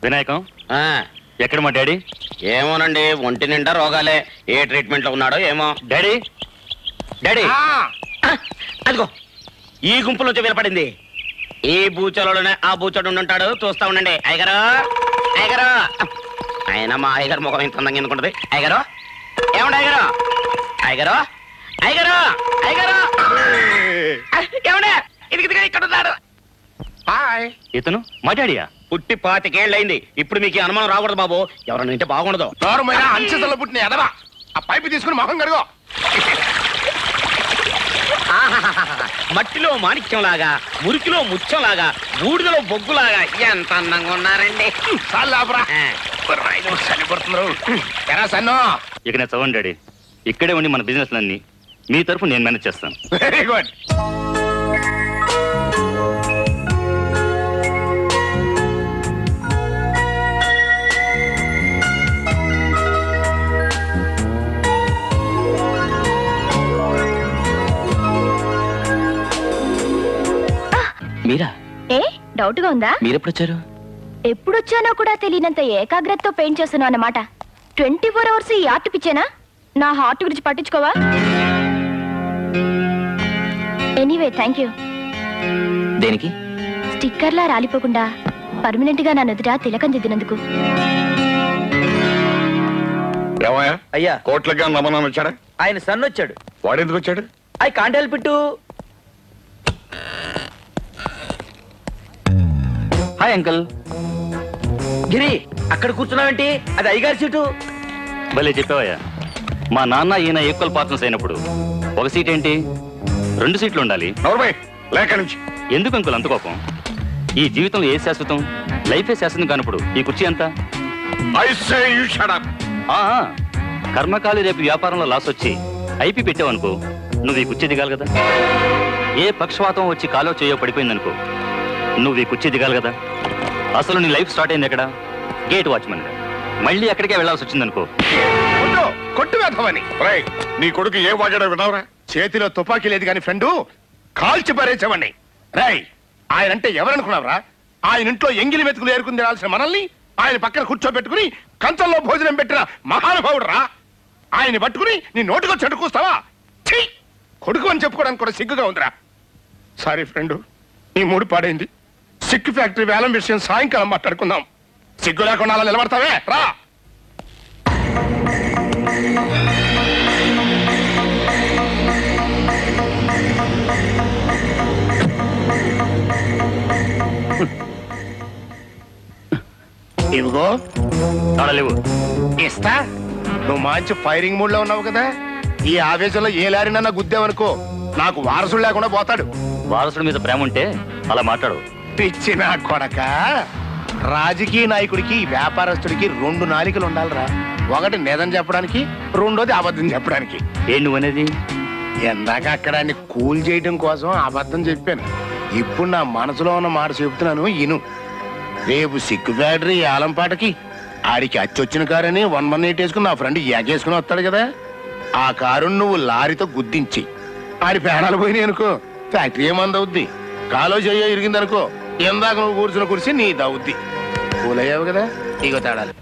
వినాయకం ఎక్కడ మా డాడీ? ఏమోనండి, ఒంటి నిండా రోగాలే. ఏ ట్రీట్మెంట్ లో ఉన్నాడో ఏమో. డాడీ డాడీ అదిగో ఈ గుంపు నుంచి వినపడింది. ఈ బూచలోనే ఆ బూచోడు ఉంటాడు, చూస్తా ఉండండి. అయ్యగారు అయ్యగారు, ఆయన మా అయ్యగారు ముఖం ఇంత అందంగా ఎందుకుంటది. అయ్యగారు ఏమండి, అయ్యగారు అయ్యగారు అయ్యగారు అయ్యగారు ఏమండే, ఇది ఇక్కడ ఉన్నాడు. ఇతను మా డాడీయా? పుట్టి 25 ఏళ్ళయింది. ఇప్పుడు మీకు అనుమానం రాకూడదు బాబు, ఎవరన్నా వింటే బాగుండదు. అంచెతల్లో పుట్టిన ఎదవా, ఆ పైపు తీసుకుని మొహం కడుగో. మట్టిలో మాణిక్యం లాగా, మురికిలో ముత్యం లాగా, బూడిదలో బొగ్గులాగా ఎంత అందంగా ఉన్నారండి. ఎరా సన్నో, ఇక నేను చదవండి డాడీ. ఇక్కడే ఉండి మన బిజినెస్ అన్ని మీ తరఫు నేను మేనేజ్ చేస్తాను. Very good. మీరా? ఏ డౌట్ గా ఉందా? మీరెప్పుడొచ్చారు? ఎప్పుడొచ్చానో కూడా తెలియనంత ఏకాగ్రతతో పెయింట్ చేస్తున్నావు అన్నమాట. 24 అవర్స్ ఈ ఆర్ట్ పిచ్చేనా? నా హార్ట్ గురించి పట్టించుకోవా? Anyway thank you. దేనికి? స్టిక్కర్లా రాలిపోకుండా పర్మనెంట్ గా నా నుదుట తిలకం దిద్దినందుకు. అయ్యా కోట్లకి నమ్మనం వచ్చాడా? ఆయన సన్ వచ్చాడు. వాడు ఎందుకు వచ్చాడు? I can't help it. Hi uncle. గిరి, అక్కడ కూర్చున్నావేంటి? అది అయ్యగారి సీటు. భలే చెప్పావయ్యా. మా నాన్న ఈయన ఈక్వల్ పార్ట్నర్స్ అయినప్పుడు ఒక సీట్ ఏంటి, 2 సీట్లు ఉండాలి. లేక నుంచి ఎందుకు అంకుల్ అంత కోపం? ఈ జీవితంలో ఏ శాశ్వతం? లైఫే శాశ్వతం కానప్పుడు ఈ కుర్చీ ఎంత? కర్మకాలి రేపు వ్యాపారంలో లాస్ వచ్చి ఐపీ పెట్టావనుకో, నువ్వు ఈ కుర్చీ దిగాలి కదా. ఏ పక్షవాతం వచ్చి కాలో చేయో పడిపోయిందనుకో, నువ్వు ఈ కుర్చీ దిగాలి కదా. అసలు నీ లైఫ్ స్టార్ట్ అయింది ఎక్కడ? Gate watchman. మళ్ళీ ఎక్కడికే వెళ్లాల్సి వచ్చిందనుకో, కొట్టు వేద్దామని. నీ కొడుకు ఏ వాడాడో విన్నావురా? చేతిలో తుపాకీ లేదు కానీ ఫ్రెండు కాల్చి పారేసేవాడిని. రై, ఆయన అంటే ఎవరనుకున్నావురా? ఆయన ఇంట్లో ఎంగిలి మెతుకులు ఏరుకుని తినాల్సిన మనల్ని ఆయన పక్కన కూర్చోబెట్టుకుని కంచంలో భోజనం పెట్టిన మహానుభావుడు రా. ఆయన పట్టుకుని నీ నోటికో చెడుకూస్తావా? కొడుకు అని చెప్పుకోవడానికి కూడా సిగ్గుగా ఉందిరా. సారీ ఫ్రెండు, నీ మూడు పాడైంది. సిక్కు ఫ్యాక్టరీ వేలం విషయం సాయంకాలం మాట్లాడుకుందాం. సిగ్గు లేకుండా అలా నిలబడతావే, రా. ఇవిగో లేవు. ఇస్తా. నువ్వు మంచి ఫైరింగ్ మూడ్ లో ఉన్నావు కదా. ఈ ఆవేశంలో ఏ లారినన్నా గుద్దావనుకో, నాకు వారసుడు లేకుండా పోతాడు. వారసుడి మీద ప్రేమ ఉంటే అలా మాట్లాడు. పిచ్చిన కొడక, రాజకీయ నాయకుడికి వ్యాపారస్తుడికి 2 నాలికలు ఉండాలిరా. ఒకటి నిజం చెప్పడానికి, రెండోది అబద్ధం చెప్పడానికి. ఏంటి నువ్వనేది? ఎందాక అక్కడ కూల్ చేయడం కోసం అబద్ధం చెప్పాను. ఇప్పుడు నా మనసులో ఉన్న మాట చెబుతున్నాను, ఇను. రేపు సిక్కు ఫ్యాక్టరీ ఏలంపాటకి ఆడికి అచ్చొచ్చిన కారని 118 వేసుకుని నా ఫ్రెండ్ ఎగేసుకుని వస్తాడు కదా. ఆ కారుని నువ్వు లారీతో గుద్దించి ఆడి పేడాలు పోయినాయి అనుకో, ఫ్యాక్టరీ ఏమందవుద్ది. కాలో చెయ్యో ఇరిగిందనుకో, ఎందాక నువ్వు కూర్చున్న కుర్చీ నీ దవుద్ది. కూలయ్యావు కదా. ఇగో తేడాలి.